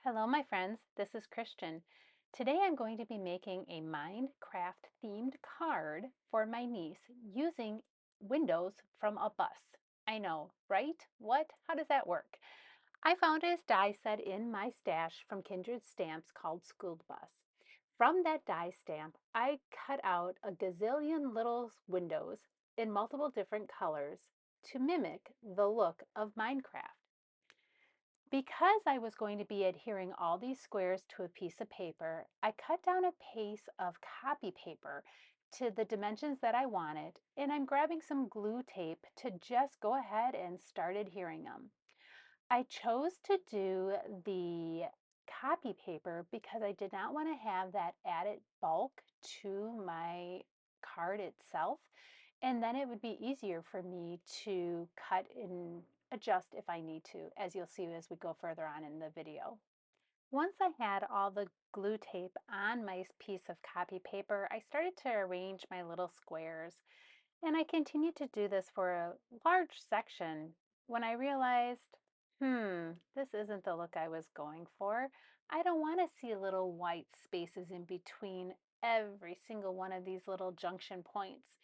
Hello, my friends. This is Christian. Today I'm going to be making a MindCraft themed card for my niece using windows from a bus. I know, right? What? How does that work? I found a die set in my stash from Kindred Stamps called School Bus. From that die stamp, I cut out a gazillion little windows in multiple different colors to mimic the look of Minecraft. Because I was going to be adhering all these squares to a piece of paper, I cut down a piece of copy paper to the dimensions that I wanted, and I'm grabbing some glue tape to just go ahead and start adhering them. I chose to do the copy paper because I did not want to have that added bulk to my card itself. And then it would be easier for me to cut and adjust if I need to, as you'll see as we go further on in the video. Once I had all the glue tape on my piece of copy paper, I started to arrange my little squares. And I continued to do this for a large section when I realized, this isn't the look I was going for. I don't want to see little white spaces in between every single one of these little junction points.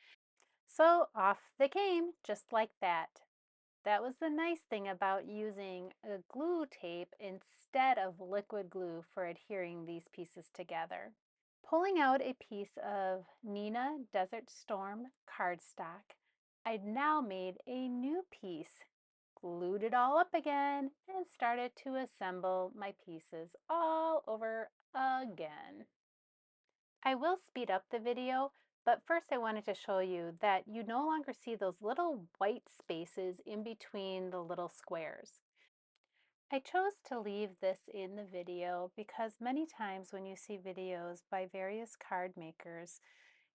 So off they came, just like that. That was the nice thing about using a glue tape instead of liquid glue for adhering these pieces together. Pulling out a piece of Nina Desert Storm cardstock, I'd now made a new piece, glued it all up again, and started to assemble my pieces all over again. I will speed up the video, but first I wanted to show you that you no longer see those little white spaces in between the little squares. I chose to leave this in the video because many times when you see videos by various card makers,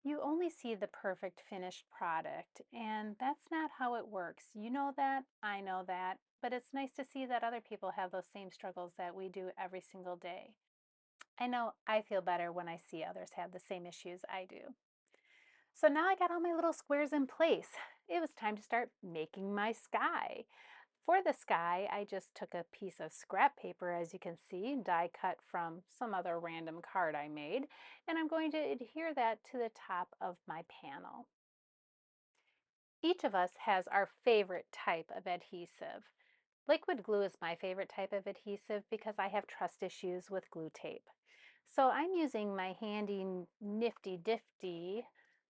you only see the perfect finished product, and that's not how it works. You know that, I know that, but it's nice to see that other people have those same struggles that we do every single day. I know I feel better when I see others have the same issues I do. So now I got all my little squares in place. It was time to start making my sky. For the sky, I just took a piece of scrap paper, as you can see, die cut from some other random card I made, and I'm going to adhere that to the top of my panel. Each of us has our favorite type of adhesive. Liquid glue is my favorite type of adhesive because I have trust issues with glue tape. So I'm using my handy nifty difty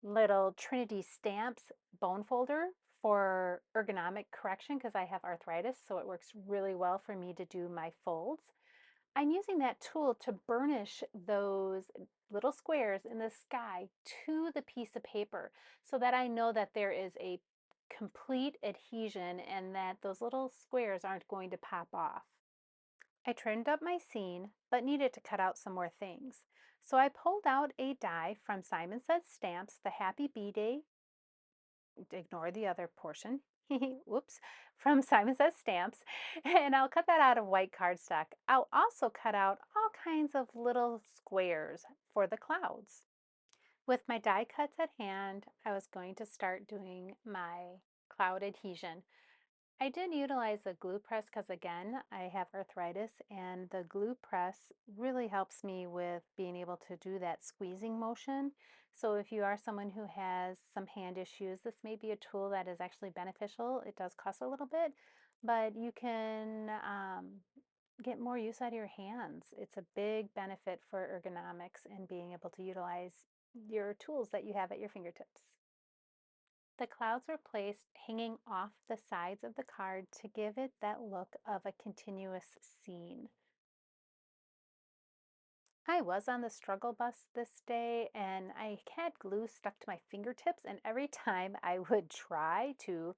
little Trinity Stamps bone folder for ergonomic correction because I have arthritis, so it works really well for me to do my folds. I'm using that tool to burnish those little squares in the sky to the piece of paper so that I know that there is a complete adhesion and that those little squares aren't going to pop off. I trimmed up my scene, but needed to cut out some more things. So I pulled out a die from Simon Says Stamps, the Happy Bee Day, ignore the other portion, whoops, from Simon Says Stamps, and I'll cut that out of white cardstock. I'll also cut out all kinds of little squares for the clouds. With my die cuts at hand, I was going to start doing my cloud adhesion. I did utilize a glue press because again, I have arthritis and the glue press really helps me with being able to do that squeezing motion. So if you are someone who has some hand issues, this may be a tool that is actually beneficial. It does cost a little bit, but you can get more use out of your hands. It's a big benefit for ergonomics and being able to utilize your tools that you have at your fingertips. The clouds were placed hanging off the sides of the card to give it that look of a continuous scene. I was on the struggle bus this day and I had glue stuck to my fingertips, and every time I would try to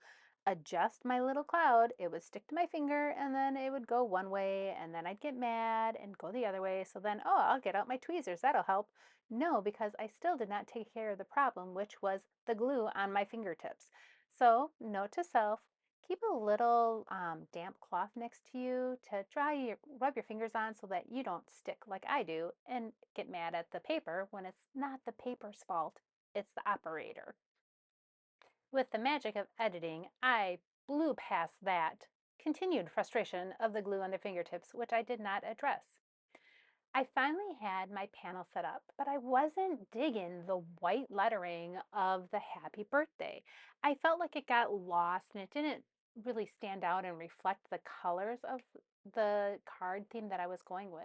adjust my little cloud, it would stick to my finger and then it would go one way and then I'd get mad and go the other way. So then, oh, I'll get out my tweezers, that'll help. No, because I still did not take care of the problem, which was the glue on my fingertips. So, note to self, keep a little damp cloth next to you to rub your fingers on so that you don't stick like I do and get mad at the paper when it's not the paper's fault, it's the operator. With the magic of editing, I blew past that continued frustration of the glue on their fingertips, which I did not address. I finally had my panel set up, but I wasn't digging the white lettering of the happy birthday. I felt like it got lost and it didn't really stand out and reflect the colors of the card theme that I was going with.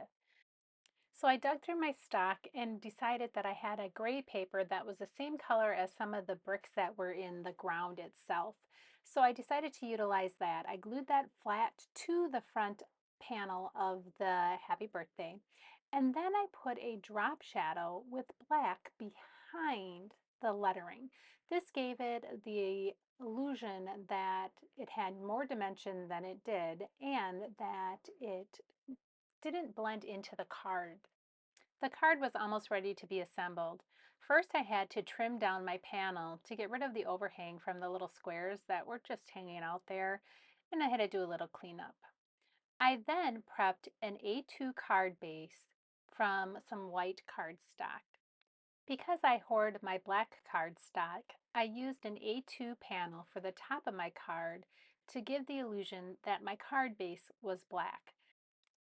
So I dug through my stock and decided that I had a gray paper that was the same color as some of the bricks that were in the ground itself. So I decided to utilize that. I glued that flat to the front panel of the happy birthday. And then I put a drop shadow with black behind the lettering. This gave it the illusion that it had more dimension than it did and that it didn't blend into the card. The card was almost ready to be assembled. First, I had to trim down my panel to get rid of the overhang from the little squares that were just hanging out there, and I had to do a little cleanup. I then prepped an A2 card base from some white cardstock. Because I hoard my black cardstock, I used an A2 panel for the top of my card to give the illusion that my card base was black.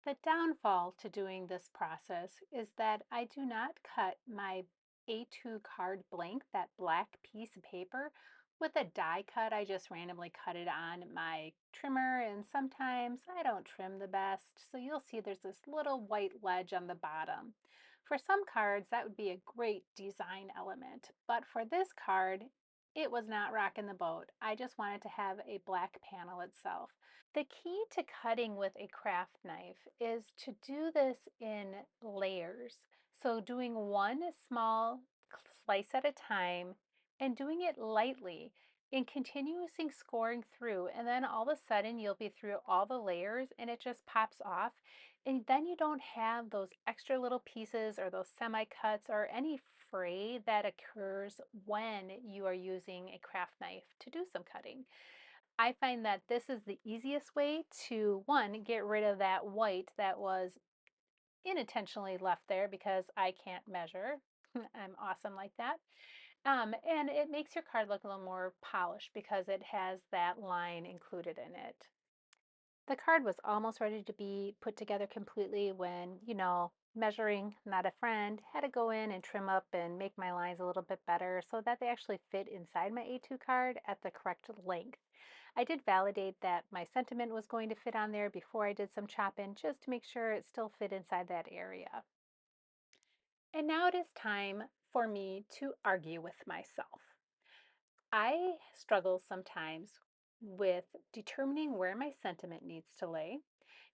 The downfall to doing this process is that I do not cut my A2 card blank, that black piece of paper, with a die cut. I just randomly cut it on my trimmer, and sometimes I don't trim the best. So you'll see there's this little white ledge on the bottom. For some cards, that would be a great design element, but for this card, it was not rocking the boat. I just wanted to have a black panel itself. The key to cutting with a craft knife is to do this in layers. So doing one small slice at a time and doing it lightly and continuously scoring through. And then all of a sudden you'll be through all the layers and it just pops off. And then you don't have those extra little pieces or those semi-cuts or any fray that occurs when you are using a craft knife to do some cutting. I find that this is the easiest way to, one, get rid of that white that was unintentionally left there because I can't measure. I'm awesome like that. And it makes your card look a little more polished because it has that line included in it. The card was almost ready to be put together completely when, measuring, not a friend, had to go in and trim up and make my lines a little bit better so that they actually fit inside my A2 card at the correct length. I did validate that my sentiment was going to fit on there before I did some chopping just to make sure it still fit inside that area. And now it is time for me to argue with myself. I struggle sometimes with determining where my sentiment needs to lay.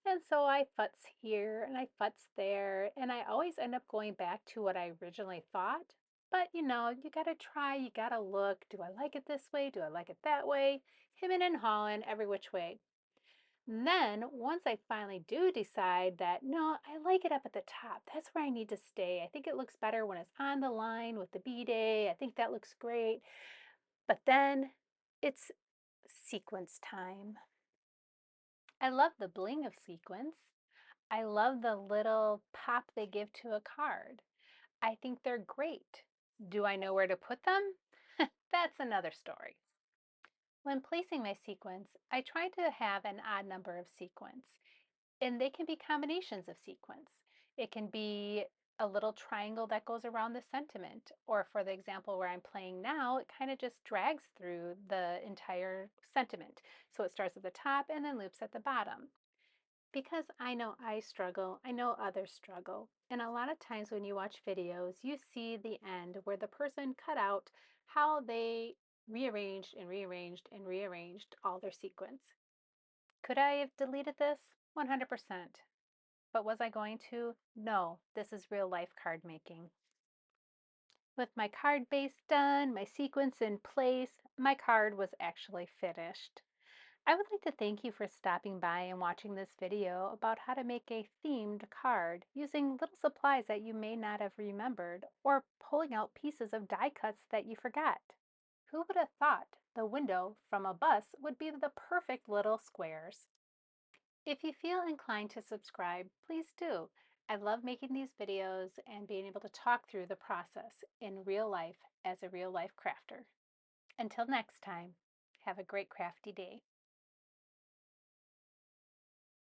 And so I futz here and I futz there, and I always end up going back to what I originally thought. But you got to try, you got to look. Do I like it this way? Do I like it that way? Hemming and hawing every which way. And then once I finally do decide that, no, I like it up at the top, that's where I need to stay. I think it looks better when it's on the line with the B-Day. I think that looks great. But then it's sequence time. I love the bling of sequins. I love the little pop they give to a card. I think they're great. Do I know where to put them? That's another story. When placing my sequins, I try to have an odd number of sequins, and they can be combinations of sequins. It can be a little triangle that goes around the sentiment, or for the example where I'm playing now, it kind of just drags through the entire sentiment. So it starts at the top and then loops at the bottom. Because I know I struggle, I know others struggle. And a lot of times when you watch videos, you see the end where the person cut out how they rearranged and rearranged and rearranged all their sequence. Could I have deleted this? 100%. But was I going to? No, this is real life card making. With my card base done, my sequence in place, my card was actually finished. I would like to thank you for stopping by and watching this video about how to make a themed card using little supplies that you may not have remembered or pulling out pieces of die cuts that you forgot. Who would have thought the window from a bus would be the perfect little squares? If you feel inclined to subscribe, please do. I love making these videos and being able to talk through the process in real life as a real life crafter. Until next time, have a great crafty day.